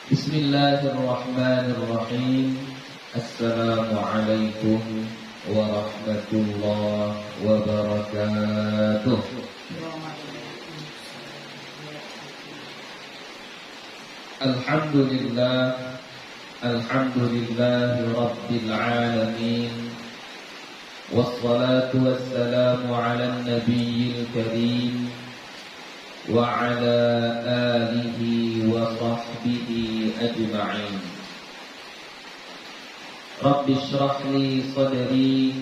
Bismillahirrahmanirrahim. Assalamualaikum warahmatullahi wabarakatuh. Alhamdulillahi rabbil alamin. Wassalatu wassalamu ala nabiyil karim wa ala alihi wa sahbihi ajma'in. Rabbi shrah li sadri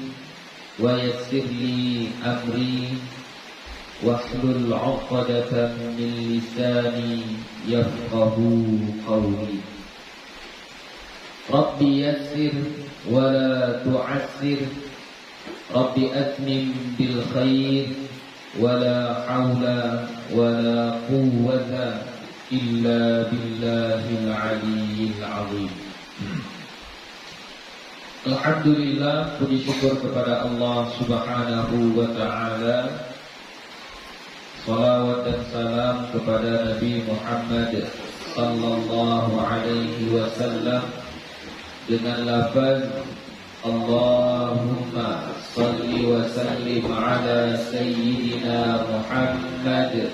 wa yassir li amri wahlul 'uqdatam min lisani yafqahu qawli. Rabbi yassir wa la tu'assir, Rabbi atmim bil khair, wala haula wala quwwata illa billahil aliyyil azim. Alhamdulillah, puji syukur kepada Allah Subhanahu wa ta'ala. Salawat dan salam kepada Nabi Muhammad sallallahu alaihi wasallam dengan lafaz Allahumma salli wa sallim ala sayyidina Muhammad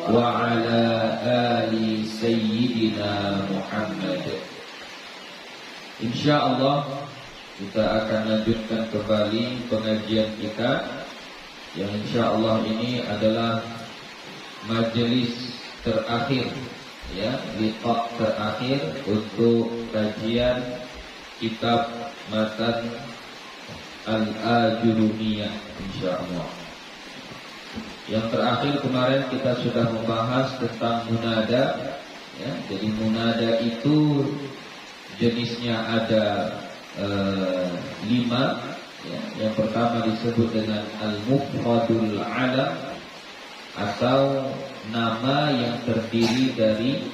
wa ala ali sayyidina Muhammad. InsyaAllah kita akan lanjutkan kembali pengajian kita, yang insyaallah ini adalah majelis terakhir, ya, liqa terakhir untuk kajian kitab Matan Al-Ajurumiyah insyaallah. Yang terakhir kemarin kita sudah membahas tentang munada, ya. Jadi munada itu jenisnya ada 5, ya. Yang pertama disebut dengan al-mufradul alam atau nama yang terdiri dari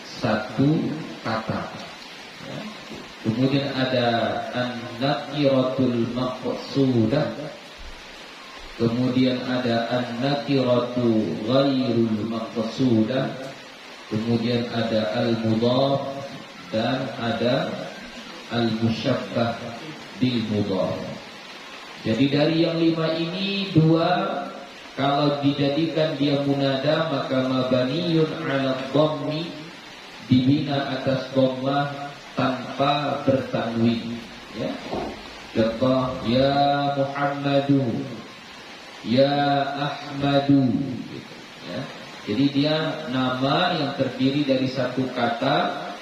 satu kata, ya. Kemudian ada an-nakiratul maqsudah. Kemudian ada an-nakiratu ghairul maqsudah. Kemudian ada al-mudhaf dan ada al-musyabbah bil mudhaf. Jadi dari yang 5 ini 2 kalau dijadikan dia munada maka mabaniyun 'ala dhammi, dibina atas dhammah tanpa bertanwin, ya. Contoh ya Muhammadu, ya Ahmadu, gitu, ya. Jadi dia nama yang terdiri dari satu kata,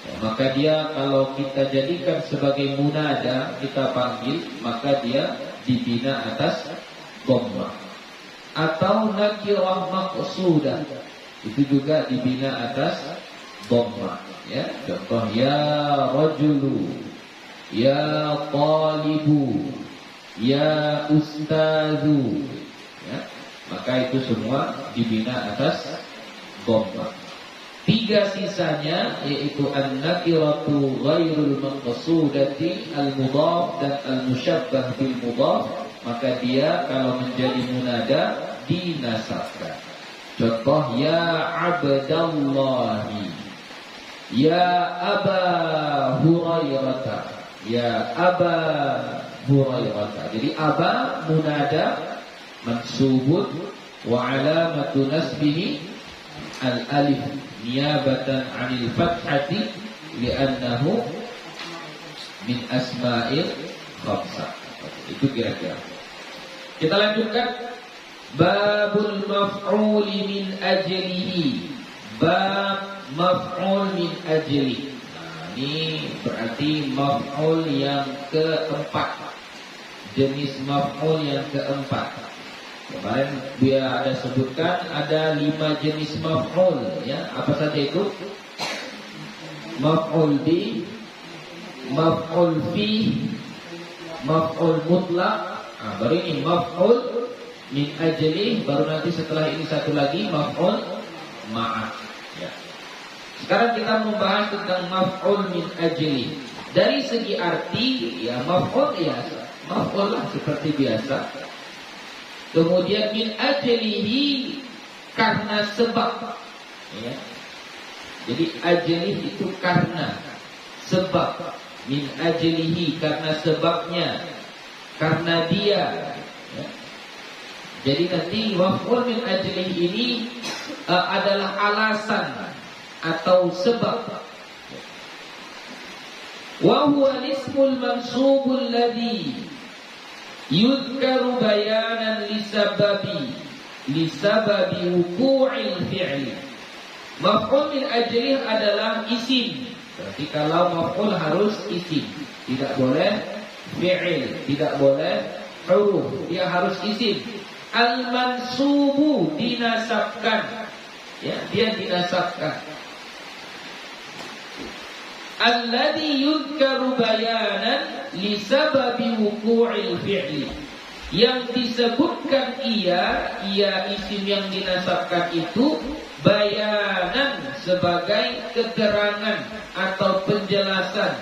ya, maka dia kalau kita jadikan sebagai munada, kita panggil, maka dia dibina atas dhammah. Atau nakirah maqsudah, itu juga dibina atas dhammah, ya. Contoh ya rajulu, ya talibu, ya ustazu, ya. Maka itu semua dibina atas dhammah. 3 sisanya yaitu an-nakiratu ghairul maqsudati, al-mudhaf dan al-musyabbah bil mudhaf, maka dia kalau menjadi munada dinasabkan. Contoh ya Abdallahi, ya Aba Hurairah, ya Aba Hurairah. Jadi Aba munada mansubun wa alamatu nasbihi al-alif niyabatan 'anil fathati li'annahu min asma'il khamsah. Itu kira-kira. Kita lanjutkan. Babul maf'uli min ajlihi. Bab maf'ul min ajli. Nah, ini berarti maf'ul yang keempat. Jenis maf'ul yang keempat. Kemarin dia ada sebutkan ada 5 jenis maf'ul, ya. Apa saja itu? Maf'ul bi, maf'ul fi, maf'ul mutlak. Nah, baru ini maf'ul min ajli, baru nanti setelah ini satu lagi maf'ul ma'ah, ya. Sekarang kita membahas tentang maf'ul min ajli. Dari segi arti, ya maf'ul, ya maf'ul lah seperti biasa. Kemudian min ajlihi, karena sebab, ya. Jadi ajlih itu karena, sebab, min ajlihi karena sebabnya, karena dia. Ya. Jadi nanti maf'ul min ajlih ini adalah alasan atau sebab. Wa huwa ismul mansubul ladzi yudhkaru bayanan lisababi wuqu'il fi'li. Maf'ul min ajlih adalah isim. Berarti kalau maf'ul harus isim, tidak boleh fi'il, tidak boleh huruf, dia harus isim. Al-mansubu dinasabkan, ya, dia dinasabkan. Alladhi yudhkaru bayanan lisababi wuqu'il fi'li, yang disebutkan ia isim yang dinasabkan itu bayanan sebagai keterangan atau penjelasan,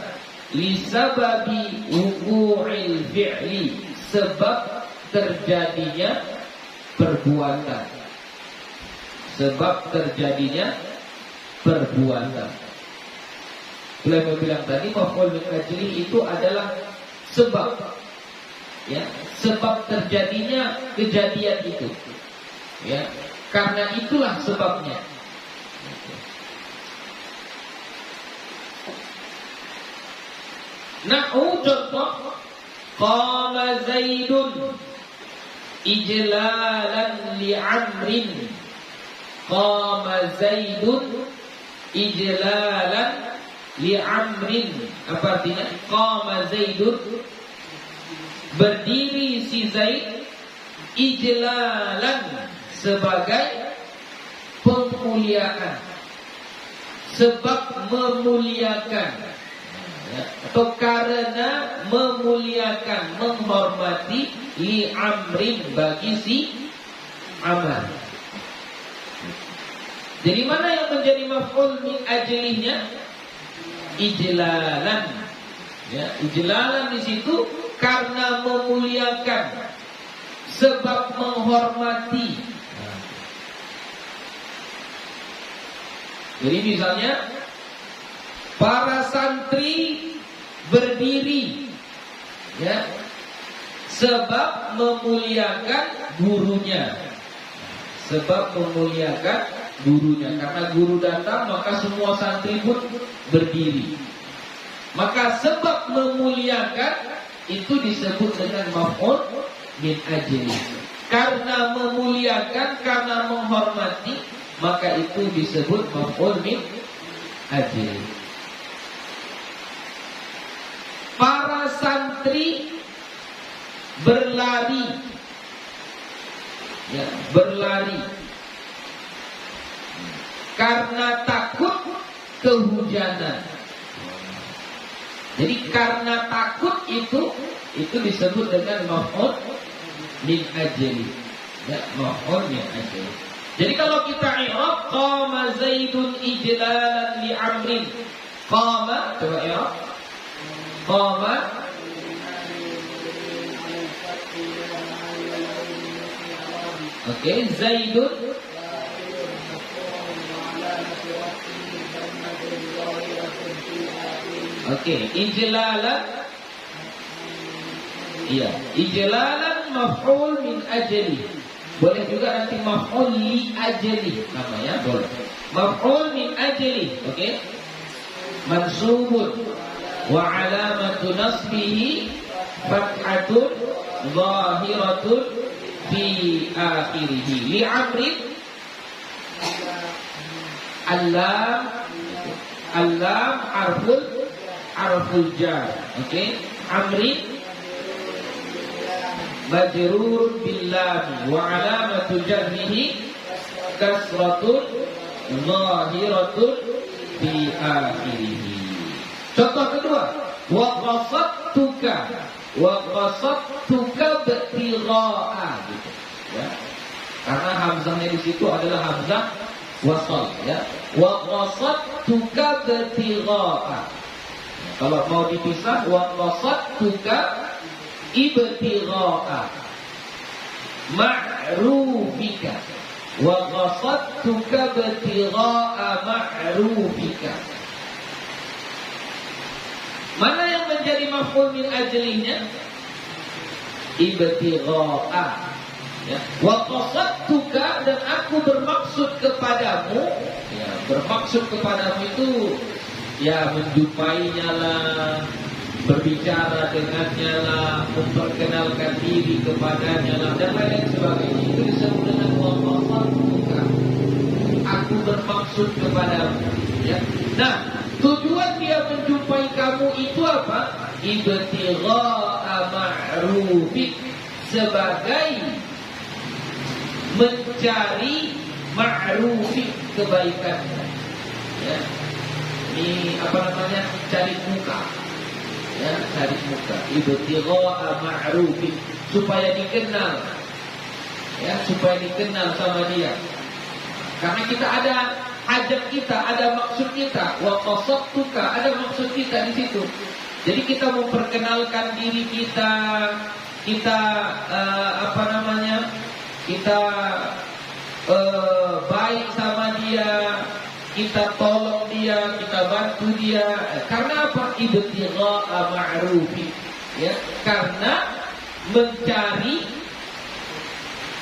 lisababi wuqu'il fi'li, sebab terjadinya perbuatan, sebab terjadinya perbuatan. Beliau bilang tadi maf'ul min ajlih itu adalah sebab, ya, sebab terjadinya kejadian itu, ya, karena itulah sebabnya. Nahu contoh, qama Zaidun ijlalan li Amrin. Qama Zaidun ijlalan li Amrin. Apa artinya? Qama Zaidun, berdiri si Zaid, ijlalan sebagai pemuliaan, sebab memuliakan, ya, atau karena memuliakan, menghormati, li Amrin, bagi si Amr. Jadi mana yang menjadi maf'ul min ajlihnya? Ijlalan, ya, ijlalan di situ karena memuliakan, sebab menghormati. Jadi misalnya para santri berdiri, ya, sebab memuliakan gurunya, sebab memuliakan gurunya. Karena guru datang maka semua santri pun berdiri. Maka sebab memuliakan itu disebut dengan maf'ul min ajli. Karena memuliakan, karena menghormati, maka itu disebut maf'ul min ajli. Para santri berlari, ya, berlari karena takut kehujanan. Jadi karena takut itu disebut dengan maf'ul min ajli, ya, maf'ul min ajli. Jadi kalau kita i'rab qama Zaidun ijlalan li Amrin. Qama, coba i'rab. Qama, oke, Zaidun, oke, ijlalan, iya, ijlalan maf'ul min ajli. Boleh juga nanti maf'ul li ajli namanya, boleh. Maf'ul min ajli, oke. Mansubun wa alamatu nasbihi fathatun zahiratun fi akhirih. Li Amrin, Allam harful jar, oke. Amrin majrurun bil lam wa alamatu jarrihi kasratun zahiratun fi akhirih. Contoh kedua, wa qasadtuka btigha'a, gitu, ya. Karena hamzahnya di situ adalah hamzah wasal, ya. Wa qasadtuka btigha'a. Kalau mau dipisah, wa qasadtuka ibtigha'a ma'rufika, wa qasadtuka ibtigha'a ma'rufika. Mana yang menjadi maf'ul min ajlinya? Ibtigha'a. Ya. Wa qasadtuka, dan aku bermaksud kepadamu. Ya, bermaksud kepadamu itu ya menjumpainya lah, berbicara dengannya lah, memperkenalkan diri kepadanya lah, dan lain sebagainya. Itu disebut dengan wa qasadtuka. Aku bermaksud kepadamu. Ya. Nah, tujuan dia menjumpai kamu itu apa? Ibtigha'a ma'rufik, sebagai mencari ma'rufik, kebaikan. Ya. Ini apa namanya? Cari muka. Ya, cari muka. Ibtigha'a ma'rufik, supaya dikenal. Ya, supaya dikenal sama dia. Karena kita ada hajat, kita ada maksud kita. Wa qasadtuka, ada maksud kita di situ. Jadi kita memperkenalkan diri kita, kita apa namanya? Kita baik sama dia, kita tolong dia, kita bantu dia. Karena apa? Ibtigha'a ma'rufi. Ya, karena mencari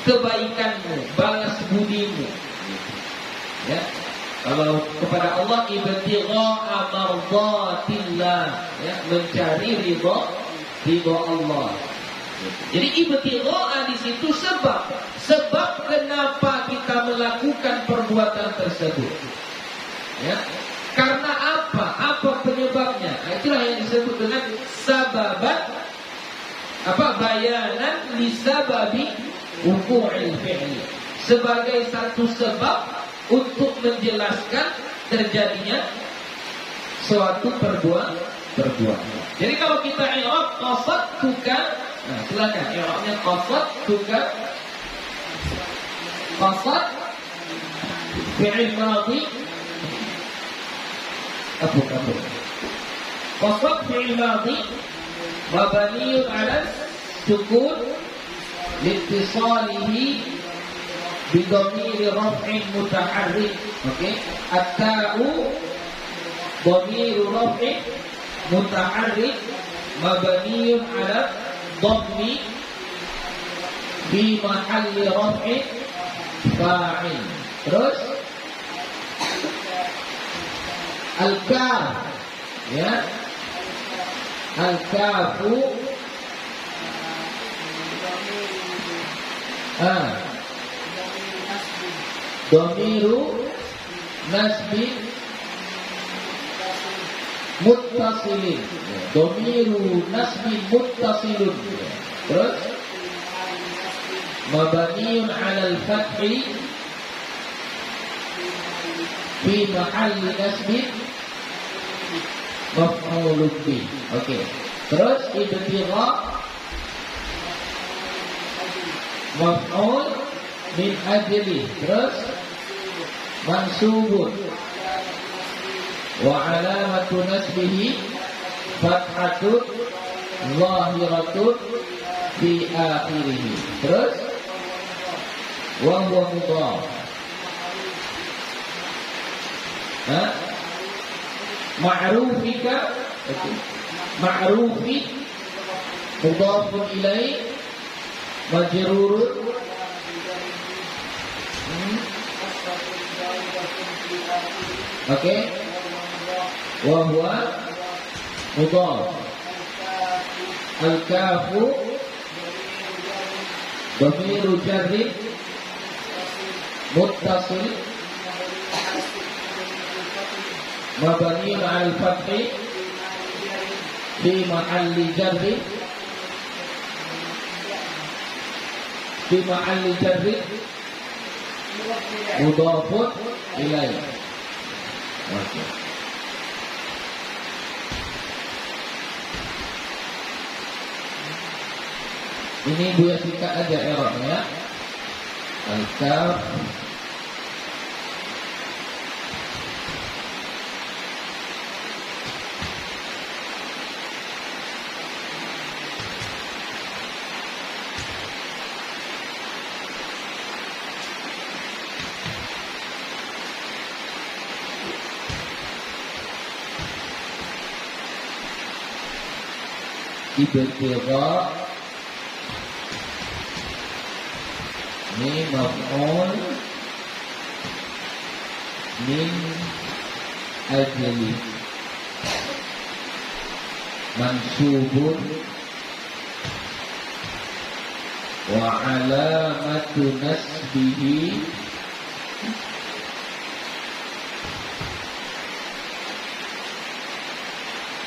kebaikanmu, balas budimu. Ya. Kalau kepada Allah, ibtigha'a mardatillah, ya, mencari ridha Allah. Jadi ibtigha'a di situ sebab kenapa kita melakukan perbuatan tersebut. Ya. Karena apa? Apa penyebabnya? Nah, itulah yang disebut dengan sababan, apa? Bayanan li sababi wuqu'il fi'li. Sebagai satu sebab untuk menjelaskan terjadinya suatu perbuatan. Jadi kalau kita i'rab qasadtuka, nah silakan i'rabnya qasadtuka. Qasad fi'il madhi, apa? Qasad fi'il madhi mabniun 'ala sukun liittisalihi bidhamir raf'in mutaharrik. Oke, at-ta'u dhamir raf'in mutaharrik mabniun 'ala dhammi bi mahalli raf'in fa'il. Terus al-kaf, ya, al-kafu dhamiru nasbi muttasilin. Dhamiru nasbi muttasilun. Terus mabniun 'ala al-fathi fi mahalli nasbi maf'ulun bih. Oke. Terus ibtigha maf'ul min ajli. Terus mansubun wa alamatu nasbihi fathatun zahiratun fi akhirih. Terus wa huwa mudhaf. Ma'rufika, ma'rufi mudhafun ilaih majrurun oke, wa huwa mudhaf. Al-kafu dhamiru jarri muttasil mabniun 'ala al-fathi fi mahalli jarri mudhafun ilaih. Oke. Ini Buya singkat aja errornya. Al-kaf ibtigha ini maf'ul min ajli mansubun wa alamatu nasbihi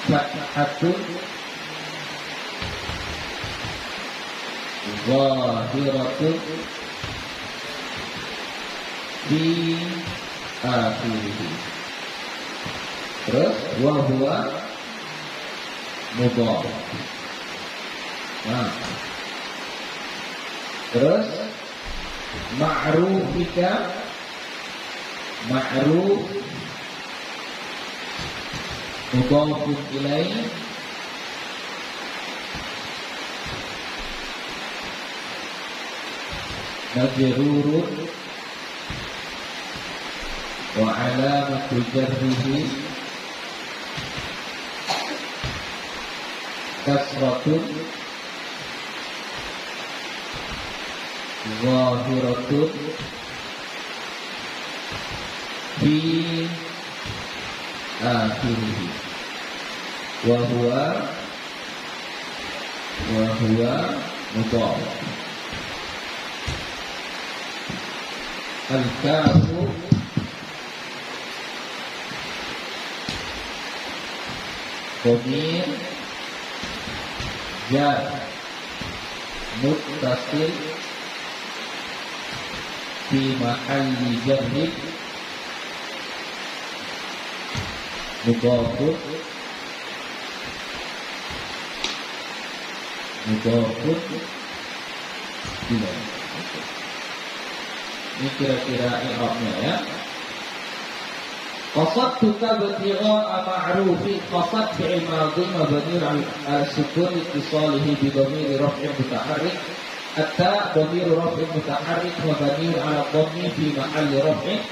fathatun zahiratun fi akhirih. Terus wa huwa mudhaf. Nah. Terus ma'rufika ma'ruf mudhafun ilaih majrurun wa alamatu jarrihi kasratun zahiratun fi akhirih wa huwa mudhaf. Al-kafu dhamir jar muttasil fi mahalli jarri mudhafun ilaih. Ini kira-kira i'rabnya ya. Qasadtu tabtigha'a ma'rufi qasad fi'il madhi mabni 'ala sukun ittisalihi bi dhamir raf'in mutaharrik atta dhamir raf'in mutaharrik mabni 'ala dhammi fi mahalli raf'in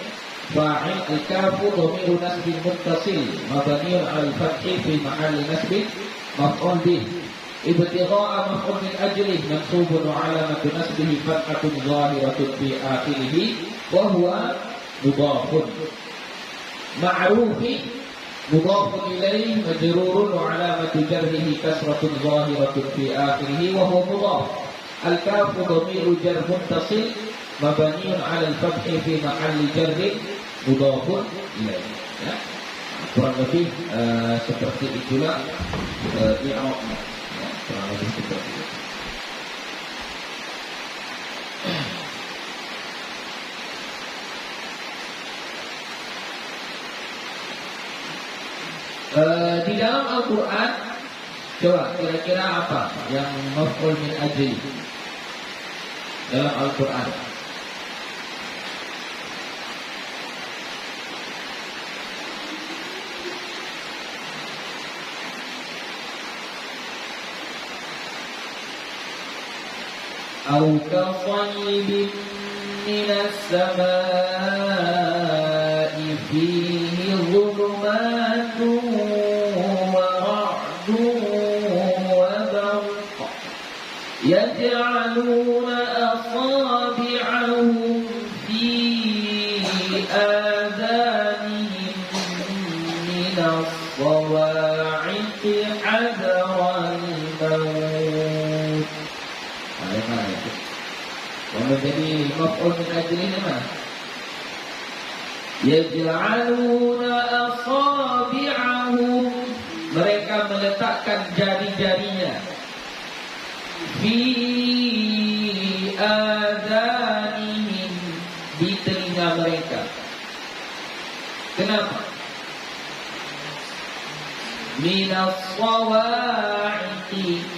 fa'il al-kafu dhamir nasbin muttasil mabni 'ala al-fathi fi mahalli nasbin maf'ul bih. Ibtigha'a maf'ul min ajlih mansubun wa 'alamatu nasbihi fathatun zahiratun fi akhirih wa huwa mudhafun. Ma'rufi mudhafun ilaih majrurun wa 'alamatu jarrihi kasratun zahiratun fi akhirih wa huwa mudhaf. Al-kafu dhamiru jar muttasil mabniun 'ala al-fathi fi mahalli jarrin mudhafun ilaih. Ya. Kurang lebih seperti itulah i'rabnya. Kurang lebih seperti itu. Di dalam Al-Quran, coba kira-kira apa yang maf'ul min ajli dalam Al-Quran? أو كصيب من السماء فيه ظلمات ورعد وبرق يجعلون أصابعهم في آذانهم من الصواعق حذر الموت. Yang menjadi maf'ul min ajlihi mana? Yaj'aluna asabi'ahum, mereka meletakkan jari-jarinya fi adanihim, di telinga mereka. Kenapa? Minas sawa'iqi,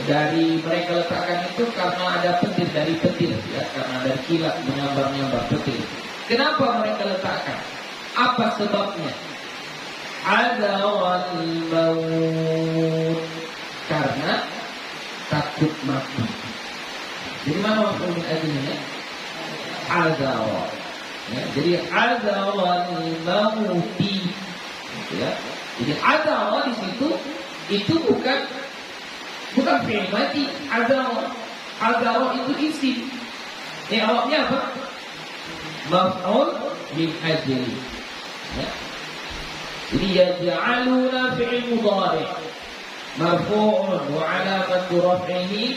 dari mereka letakkan itu karena ada petir, dari petir ya, karena ada kilat menyambar-nyambar petir. Kenapa mereka letakkan? Apa sebabnya? Ada wal maut, karena takut mati. Jadi mana maksud min ajlinya? Ada wal. Ya, jadi ada wal mauti. Ya. Jadi ada wal di situ itu bukan Bukan fi'il mati. Hadara itu isim. I'rabnya apa? Maf'ul min ajli. Ya. Jadi yaj'aluna fi'il mudhari' marfu'un wa 'alamatu raf'ihi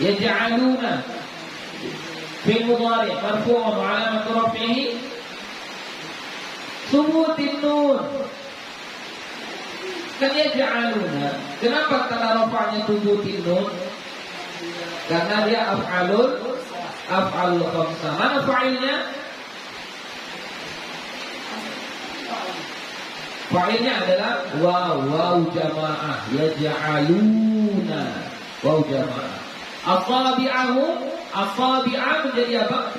yaj'aluna fi'il mudhari' marfu'un wa 'alamatu raf'ihi subutin nun. Kan yaj'aluna, kenapa tanda rafa'nya subutin nun? Karena dia af'alul khamsah. Mana fa'ilnya? Fa'ilnya adalah waw jamaah, yaj'aluna, waw jamaah. Asabi'ah menjadi apa?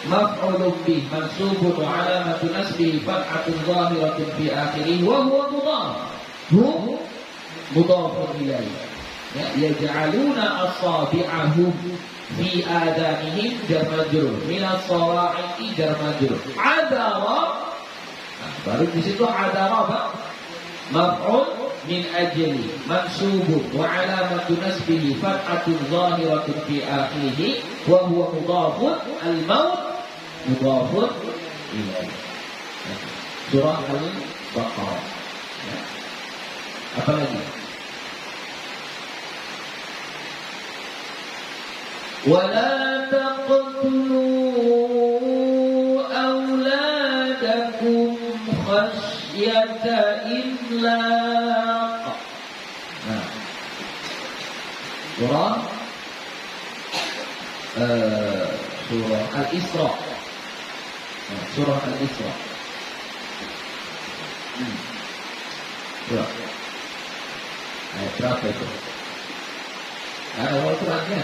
Maf'ulun bih, mansubun wa 'alamatu nasbihi fathatun zahiratun fi akhirih wa huwa mudhafun ilaihi. Ya, yaj'aluna asabi'ahum fi adanihim jar majrur, min as-sawa'iqi jar majrur. Adara, baru di situ adara apa? Maf'ul min ajli, mansubun wa 'alamatu nasbihi fathatun zahiratun fi akhirih wa huwa mudhafun, al-maut mudhafun ilaihi. Surah Al-Baqarah. Ya. Apa lagi? ولا تقتلوا أولادكم خشية إملاق. Surah Al-Isra. Surah Al-Isra. Ayat berapa itu? Awal Qurannya.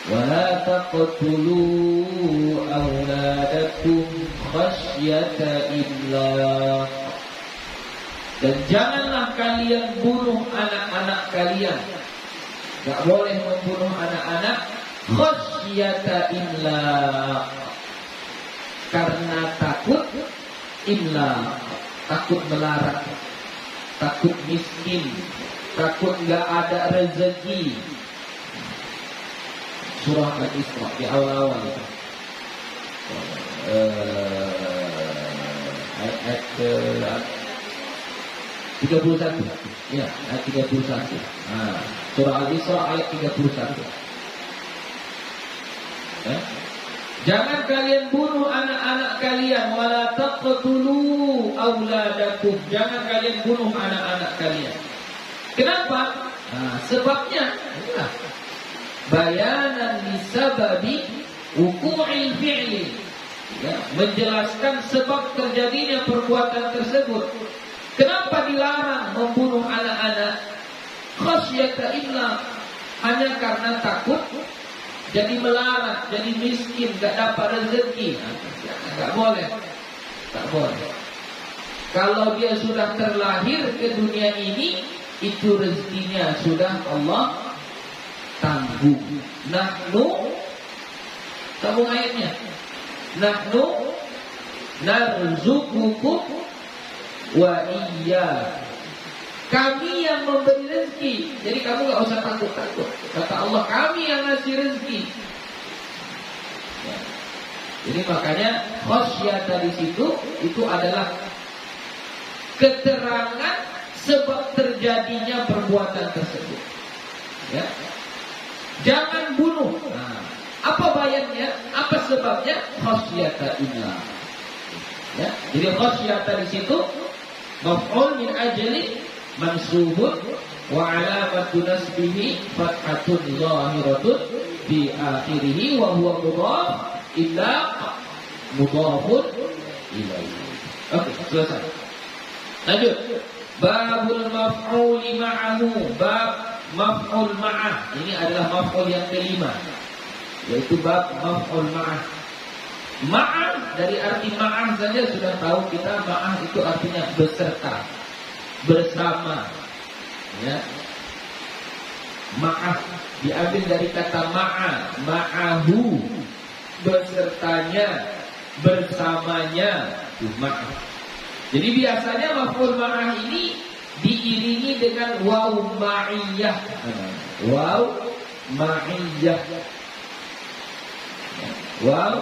ولا تقتلوا أولادكم خشية إملاق. Dan janganlah kalian bunuh anak-anak kalian. Gak boleh membunuh anak-anak khasyata imlaq, karena takut imlaq, takut melarat, takut miskin, takut gak ada rezeki. Surah Al-Isra di awal-awal itu. Ayat 31. Ya, ayat 31. Surah Al-Isra ayat 31. Ya. Jangan kalian bunuh anak-anak kalian, wala taqtulu auladakum. Jangan kalian bunuh anak-anak kalian. Kenapa? Sebabnya bayanan lisababi wuqu'il fi'li, ya, menjelaskan sebab terjadinya perbuatan tersebut. Kenapa dilarang membunuh anak-anak? Khasyata imlaq, hanya karena takut jadi melarat, jadi miskin, gak dapat rezeki. Gak boleh. Tak boleh. Kalau dia sudah terlahir ke dunia ini, itu rezekinya sudah Allah tanggung. Nahnu, sambung ayatnya. Nahnu narzuqukum wa iyya. Kami yang memberi rezeki. Jadi kamu gak usah takut-takut. Kata Allah, kami yang ngasih rezeki. Ya. Jadi makanya khasyata di situ itu adalah keterangan sebab terjadinya perbuatan tersebut. Ya. Jangan bunuh. Apa bayannya? Apa sebabnya? Khasyata illah. Ya. Jadi khasyata di situ maf'ul min ajli mansubun wa 'alamatu nasbihi fathatun zahiratun bi akhirih wa huwa mudhaf illa mudhafun ilaihi. Oke, selesai. Lanjut. Babul maf'uli ma'ahu. Bab maf'ul ma'ah. Ini adalah maf'ul yang kelima, yaitu bab maf'ul ma'ah. Ma'ah, dari arti ma'ah saja sudah tahu kita, ma'ah itu artinya beserta, bersama. Ya. Ma'ah diambil dari kata ma'a, ma'ahu, besertanya, bersamanya, itu ma'ah. Jadi biasanya maf'ul ma'ah ini diiringi dengan waw ma'iyah. Waw ma'iyah. Waw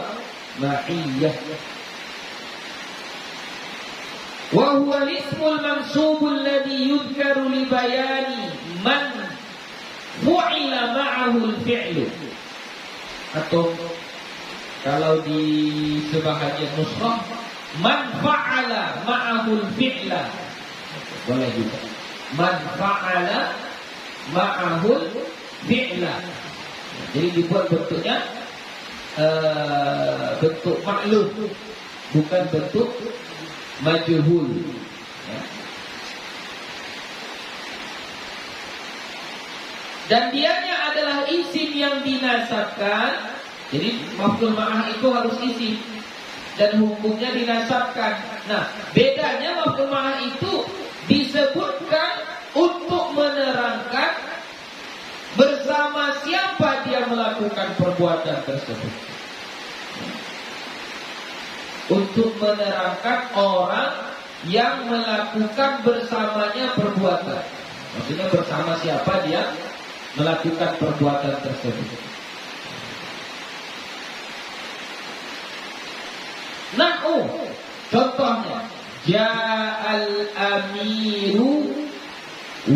ma'iyah. Wa huwa al-ismul mansubul ladzi yudhkaru li bayani man fu'ila ma'ahu al-fi'lu. Atau kalau di sebahagian nuskhah man fa'ala ma'ahu al-fi'la. Boleh juga. Man fa'ala ma'ahu al-fi'la. Jadi dibuat bentuknya bentuk maklum, bukan bentuk majhul. Ya. Dan dianya adalah isim yang dinasabkan. Jadi maf'ul ma'ah itu harus isim dan hukumnya dinasabkan. Nah, bedanya maf'ul ma'ah itu disebutkan untuk menerangkan bersama siapa dia melakukan perbuatan tersebut. Untuk menerangkan orang yang melakukan bersamanya perbuatan. Maksudnya bersama siapa dia melakukan perbuatan tersebut. Nahu, contohnya ja'al amiru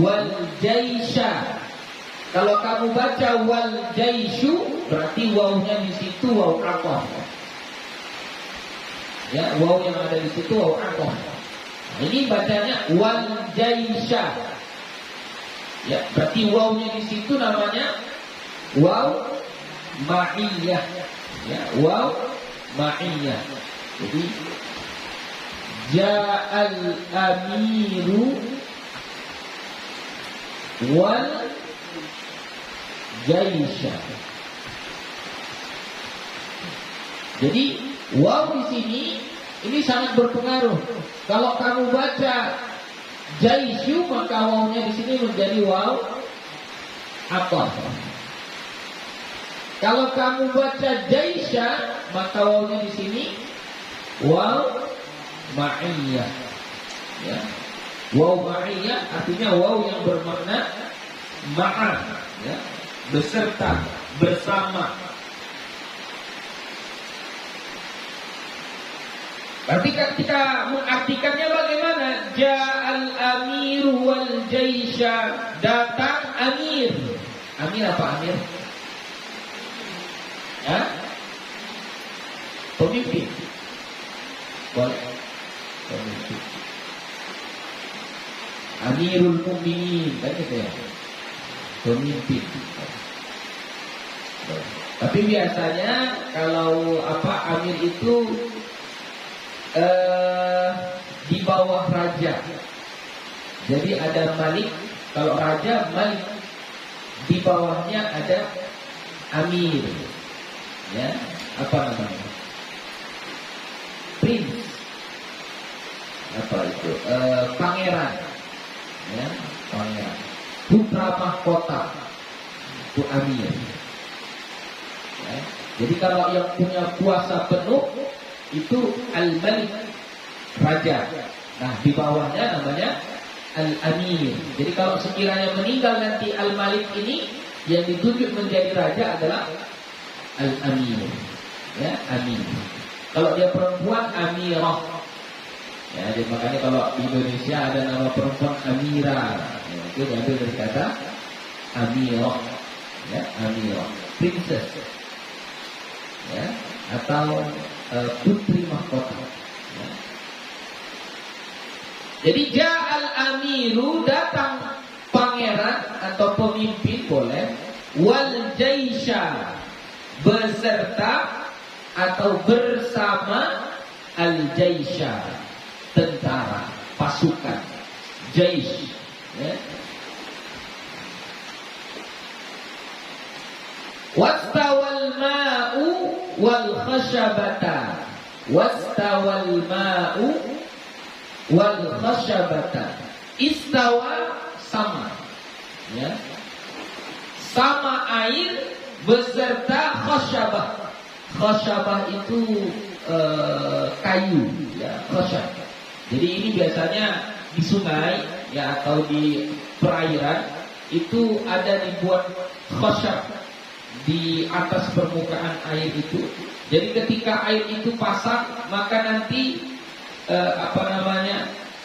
wal jaisha. Kalau kamu baca wal jaishu, berarti wawnya di situ waw aqaf. Ya, waw yang ada di situ waw aqaf. Ini bacanya wal jaisha. Ya, berarti wawnya di situ namanya waw ma'iyah. Ya, waw ma'iyah. Jadi ja'al amiru wal jaisha. Jadi waw di sini ini sangat berpengaruh. Kalau kamu baca jaishu, maka wawnya di sini menjadi waw aqaf. Kalau kamu baca jaisha, maka wawnya di sini waw ma'iyah. Ya. Waw ma'iyah artinya waw yang bermakna ma'a, ya, beserta, bersama. Berarti ketika mengartikannya bagaimana? Ja'al amir wal jaisha, datang amir. Amir apa amir? Ya? Pemimpin. Boleh. Pemimpin. Amirul Mukminin, kan gitu ya. Pemimpin. Tapi biasanya kalau amir itu di bawah raja. Jadi ada malik, kalau raja malik, di bawahnya ada amir. Ya, apa namanya? Prince. Apa itu? Pangeran. Ya, pangeran. Putra mahkota. Itu amir. Ya. Jadi kalau yang punya kuasa penuh itu al-malik, raja. Nah, di bawahnya namanya al-amir. Jadi kalau sekiranya meninggal nanti al-malik ini, yang ditunjuk menjadi raja adalah al-amir. Ya, amir. Kalau dia perempuan, amirah. Ya, jadi makanya kalau di Indonesia ada nama perempuan Amira. Ya, itu diambil dari kata amirah. Ya, amirah. Princess. Ya, atau putri mahkota. Ya. Jadi ja'al amiru, datang pangeran atau pemimpin boleh, wal jaisha, beserta atau bersama al jaisha, tentara, pasukan, jaish. Ya. Wastawal ma'u wal khashabata. Wastawal ma'u wal khashabata. Istawa, sama. Ya. Sama air beserta khashabah. Khashabah itu kayu, ya, khashab. Jadi ini biasanya di sungai ya atau di perairan itu ada dibuat khosyab di atas permukaan air itu. Jadi ketika air itu pasang, maka nanti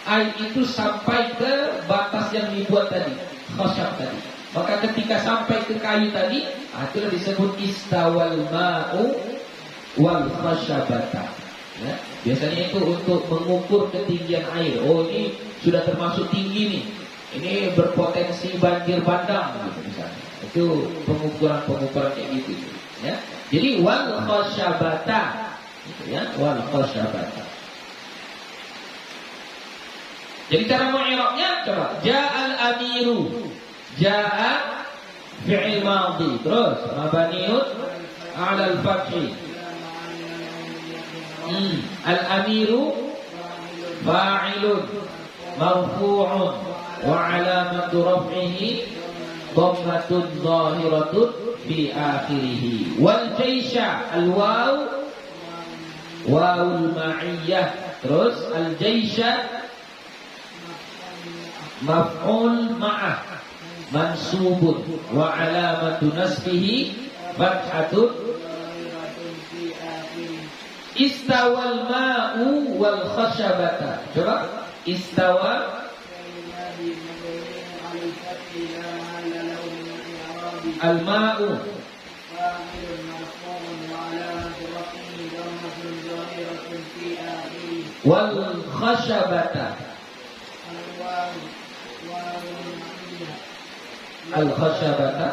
air itu sampai ke batas yang dibuat tadi, khosyab tadi. Maka ketika sampai ke kayu tadi, itu disebut istawal ma'u wal khosyabata. Ya, biasanya itu untuk mengukur ketinggian air. Oh, ini sudah termasuk tinggi nih. Ini berpotensi banjir bandang gitu misalnya. Itu pengukuran kayak gitu ya. Jadi wal khosyabata gitu ya, wal khosyabata. Jadi cara mengi'rabnya coba ja'al amiru. Ja'a fi'il madhi, terus mabniun 'ala al-fathi. Al-amiru fa'ilun marfu'un wa 'alamatu raf'ihi dhammatun dhahiratun fi akhirih. Wal jaysha al-waw wawul ma'iyyah. Terus al-jaysha maf'ul ma'ah mansubun wa 'alamatu nasbihi fathatun. Istawal ma'u wal khashabata. Coba istawa al ma'u wal khashabata. Al khashabata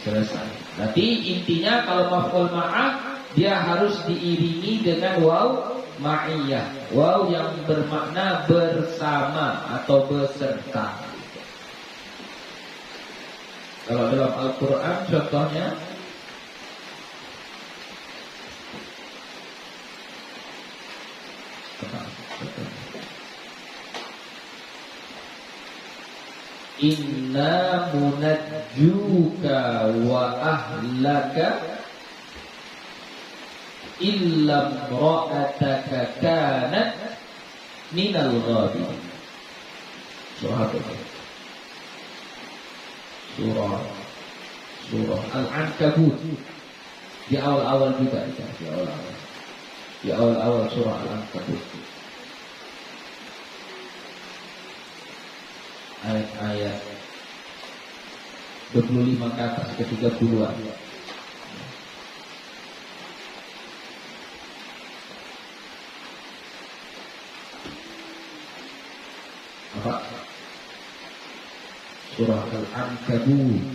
selesai. Berarti intinya kalau maf'ul ma'ah dia harus diiringi dengan waw ma'iyah, waw yang bermakna bersama atau beserta. Kalau dalam Al-Quran contohnya inna munajjuka wa ahlaka illa imra'ataka kanat minal ghabirin. Surah apa? Surah Al-Ankabut. Di awal-awal juga di awal-awal surah Al-Ankabut. Ayat-ayat 25 ke atas ke 30-an. Apa? Surah Al-Ankabut.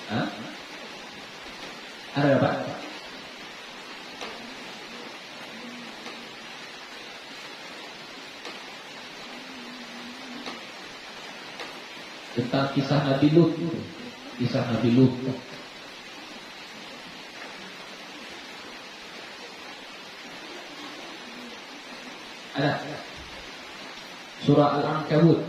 Hah? Ada apa? Tentang kisah Nabi Lut. Kisah Nabi Lut. Ada. Surah Al-Ankabut.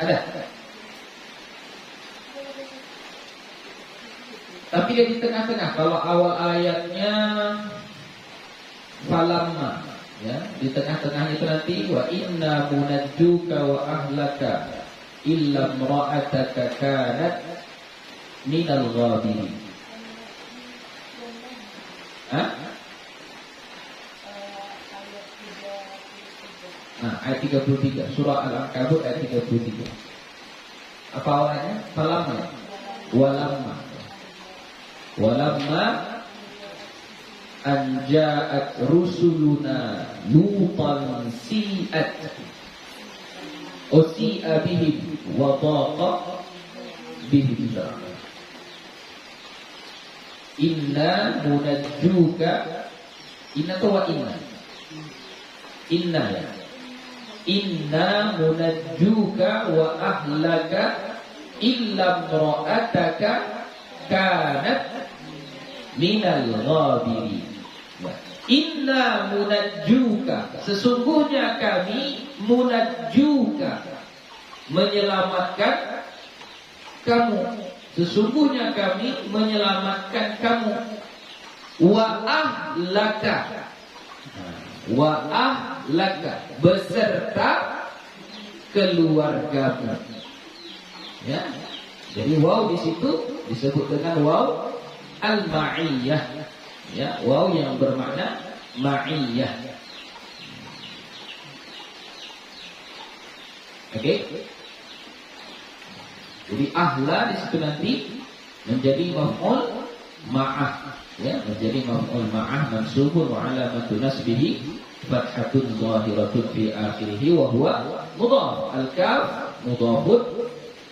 Ada. Tapi dia di tengah-tengah. Kalau awal ayatnya falamma, ya, di tengah-tengah itu nanti wa inna munajjuka wa ahlaka illa imra'ataka kanat minal ghabirin. Hah? Nah, ayat 33, surah Al-Ankabut ayat 33. Apa awalnya? Falamma. Walamma an ja'at rusuluna lutan si'at usi'a bihim wa daqa bihim zar'a. Inna munajjuka. Inna tu wa inna. Inna ya. Inna munajjuka wa ahlaka illa imra'ataka kanat minal ghabirin. Inna munajjuka, sesungguhnya kami munajjuka, menyelamatkan kamu. Sesungguhnya kami menyelamatkan kamu. Wa ahlaka, wa ahlaka, beserta keluargamu. Ya, jadi waw di situ disebut dengan waw al-ma'iyah. Ya, waw yang bermakna ma'iyah. Oke. Jadi ahla di situ nanti menjadi maf'ul ma'ah, ya, menjadi maf'ul ma'ah mansubun wa alamatu nasbihi fathatun zahiratun fi akhirih wa huwa mudhaf. Al-kaf mudhafun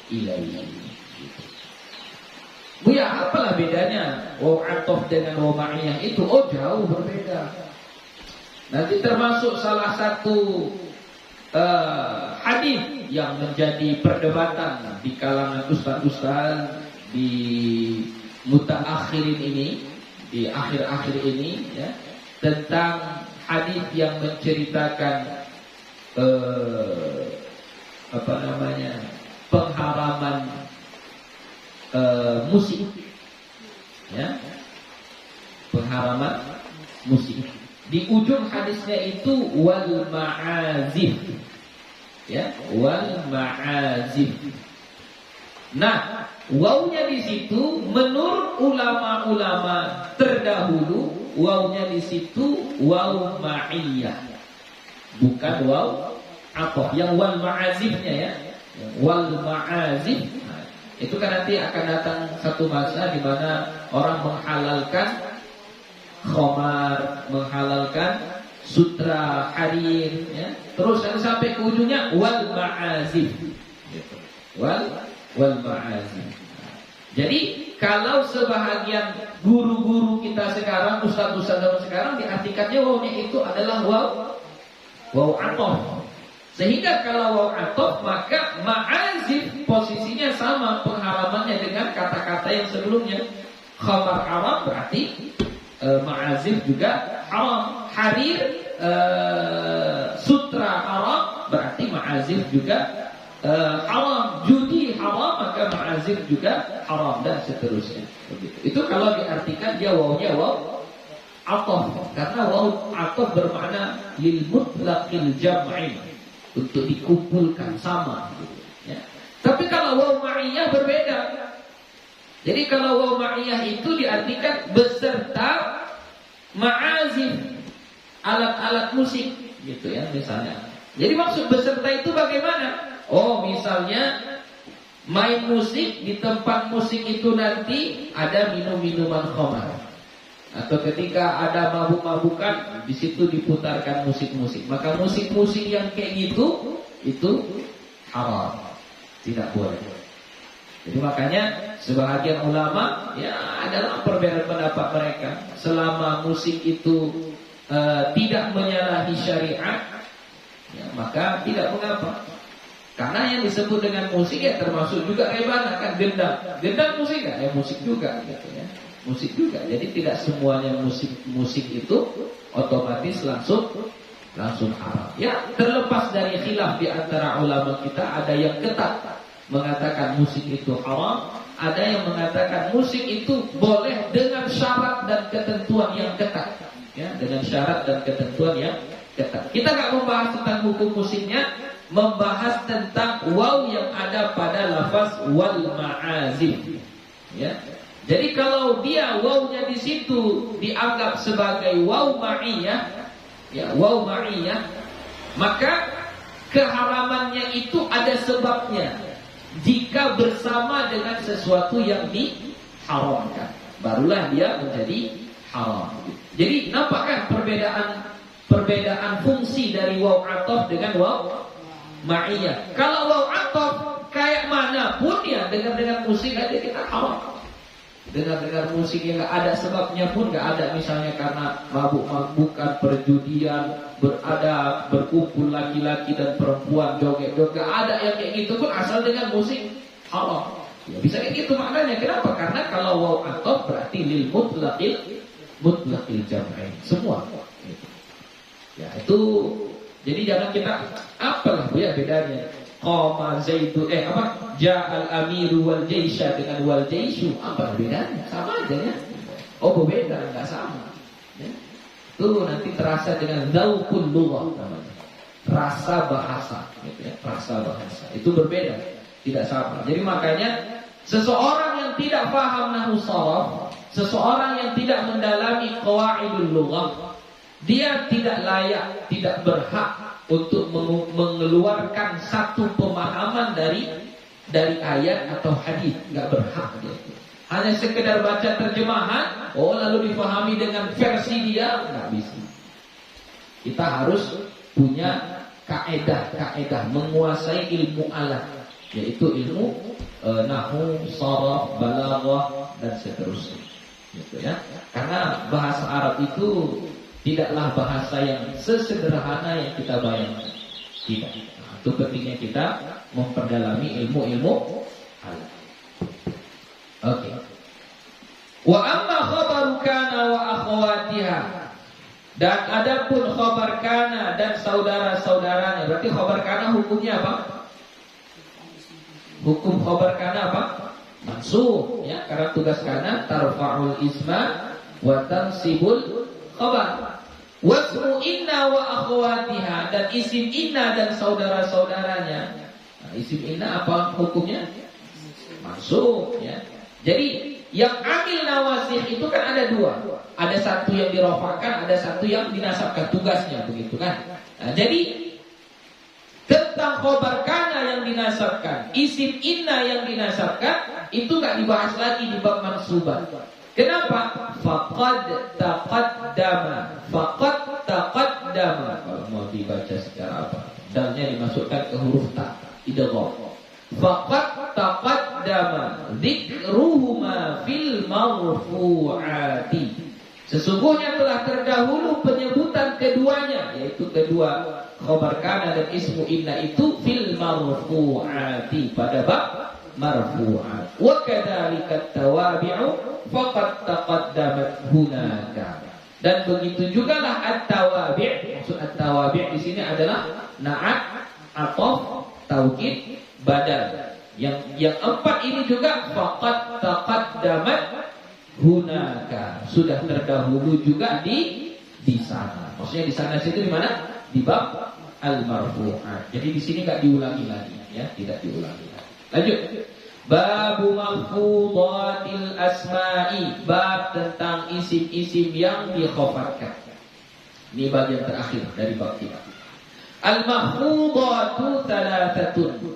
ilaihi. Buya, apalah bedanya waw ataf dengan waw ma'iyah itu? Oh, jauh berbeda. Nanti termasuk salah satu hadis yang menjadi perdebatan di kalangan ustaz-ustaz di mutaakhirin ini, di akhir-akhir ini, ya, tentang hadis yang menceritakan pengharaman musik, ya, pengharaman musik. Di ujung hadisnya itu wal ma'azif, ya, wal ma'azif. Nah, wawnya di situ menurut ulama-ulama terdahulu, wawnya di situ waw ma'iyah, bukan waw ataf. Yang wal ma'azifnya, ya, wal ma'azif. Itu kan nanti akan datang satu masa di mana orang menghalalkan khamar, menghalalkan sutra, harir, ya. Terus sampai ke ujungnya wal ma'azif. Wal ma'azif. Jadi kalau sebahagian guru-guru kita sekarang, ustaz-ustaz zaman sekarang, diartikannya wawnya itu adalah waw ataf. Sehingga kalau waw ataf, maka ma'azif posisinya sama pengharamannya dengan kata-kata yang sebelumnya. Khabar haram berarti ma'azif juga haram. Harir, sutra haram berarti ma'azif juga haram. Judi haram, maka ma'azif juga haram, dan seterusnya. Begitu. Itu kalau diartikan dia wawnya waw ataf, karena waw ataf bermakna lil mutlaqil jam'i, untuk dikumpulkan sama, ya. Tapi kalau waw ma'iyah berbeda. Jadi kalau waw ma'iyah itu diartikan beserta ma'azif, alat-alat musik, gitu, ya, misalnya. Jadi maksud beserta itu bagaimana? Oh, misalnya main musik, di tempat musik itu nanti ada minum-minuman khamar. Atau ketika ada mabuk-mabukan, di situ diputarkan musik-musik. Maka musik-musik yang kayak gitu itu haram, tidak boleh. Jadi makanya sebahagian ulama, ya, adalah perbedaan pendapat mereka. Selama musik itu tidak menyalahi syariat, ya, maka tidak mengapa. Karena yang disebut dengan musik, ya, termasuk juga rebana, kan, gendang. Gendang musik kan? Ya, musik juga, gitu, ya. Musik juga. Jadi tidak semuanya musik itu otomatis langsung haram. Ya, terlepas dari khilaf di antara ulama kita, ada yang ketat mengatakan musik itu haram, ada yang mengatakan musik itu boleh dengan syarat dan ketentuan yang ketat, ya, dengan syarat dan ketentuan yang ketat. Kita nggak membahas tentang hukum musiknya, membahas tentang waw yang ada pada lafaz wal ma'azif, ya. Jadi kalau dia wawnya di situ dianggap sebagai waw ma'iyah, ya, waw ma'iyah, maka keharamannya itu ada sebabnya. Jika bersama dengan sesuatu yang diharamkan, barulah dia menjadi haram. Jadi nampakkan perbedaan fungsi dari waw ataf dengan waw ma'iyah. Kalau waw ataf kayak manapun, ya, dengar musik aja kita haram. Dengar musik yang nggak ada sebabnya pun, nggak ada, misalnya karena mabuk-mabukan, perjudian, berkumpul laki-laki dan perempuan joget-joget, nggak ada yang kayak gitu pun, asal dengan musik haram. Ya, bisa kayak gitu maknanya. Kenapa? Karena kalau waw ataf berarti lil mutlaqil jam'ain, semua. Ya, itu jadi jangan kita apalah ya bedanya. Qama Zaidu Ja'al amiru wal jaisha dengan wal jaishu, apa bedanya? Sama aja ya. Oh, berbeda, enggak sama. Ya. Itu nanti terasa dengan dzauqul lughah namanya. Rasa bahasa, gitu ya. Rasa bahasa. Itu berbeda, tidak sama. Jadi makanya seseorang yang tidak paham nahwu sharaf, seseorang yang tidak mendalami qawaidul lughah, dia tidak layak, tidak berhak untuk mengeluarkan satu pemahaman dari ayat atau hadis, nggak berhak dia. Hanya sekedar baca terjemahan, lalu dipahami dengan versi dia, nggak bisa. Kita harus punya kaedah, menguasai ilmu alat, yaitu ilmu nahwu, sharaf, balaghah dan seterusnya. Gitu ya. Karena bahasa Arab itu tidaklah bahasa yang sesederhana yang kita bayangkan. Tidak. Itu pentingnya kita memperdalami ilmu-ilmu alat. Oke. Wa amma khabaru kana wa akhawatiha. Dan adapun khabar kana dan saudara-saudaranya. Berarti khabar kana hukumnya apa? Hukum khabar kana apa? Mansub, ya, karena tugas kana tarfa'ul isma wa tansibul khabar. Wasmu inna wa akhwatiha, dan isim inna dan saudara-saudaranya. Nah, isim inna apa hukumnya? Mansub, ya. Jadi yang amil nawasih itu kan ada dua. Ada satu yang dirofakkan, ada satu yang dinasabkan, tugasnya begitu kan. Nah, jadi tentang khobar kana yang dinasabkan, isim inna yang dinasabkan, itu gak dibahas lagi di bab mansubat. Kenapa? Faqad taqaddama. Kalau mau dibaca secara apa? Dalnya dimasukkan ke huruf ta, idgham. Faqad taqaddama dzikruhuma fil marfu'ati. Sesungguhnya telah terdahulu penyebutan keduanya, yaitu kedua khabar kana dan ismu inna itu fil marfu'ati, pada bab marfu'at. Wa kadzalika at-tawabi'u faqad taqaddamat hunaka. Dan begitu jugalah at-tawabi'. Maksud at-tawabi' di sini adalah na'at, ataf, taukid, badal. Yang empat ini juga faqad taqaddamat hunaka, sudah terdahulu juga di sana. Maksudnya di sana situ di mana? Di bab al-marfu'at. Jadi di sini enggak diulangi lagi, ya, tidak diulangi lagi. Lanjut. Babu mahfudhatil asma'i, bab tentang isim-isim yang dikhafatkan. Ini bagian terakhir dari bab kita. Al-mahfudhatu thalathatun.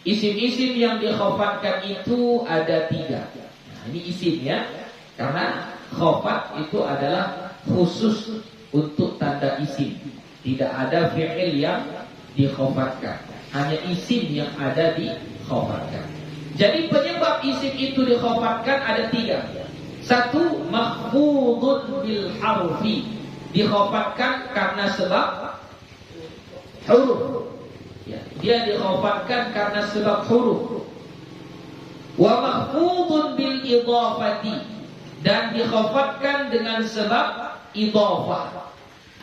Isim-isim yang dikhafatkan itu ada 3. Nah, ini isim, ya. Karena khafat itu adalah khusus untuk tanda isim. Tidak ada fi'il yang dikhafatkan. Hanya isim yang ada dikhafatkan. Jadi penyebab isim itu dikhafatkan ada 3. Satu, mahfudun bil harfi. Dikhafatkan karena sebab huruf. Ya, dia dikhafatkan karena sebab huruf. Wa mahfudun bil idhafati, dan dikhafatkan dengan sebab idhafah.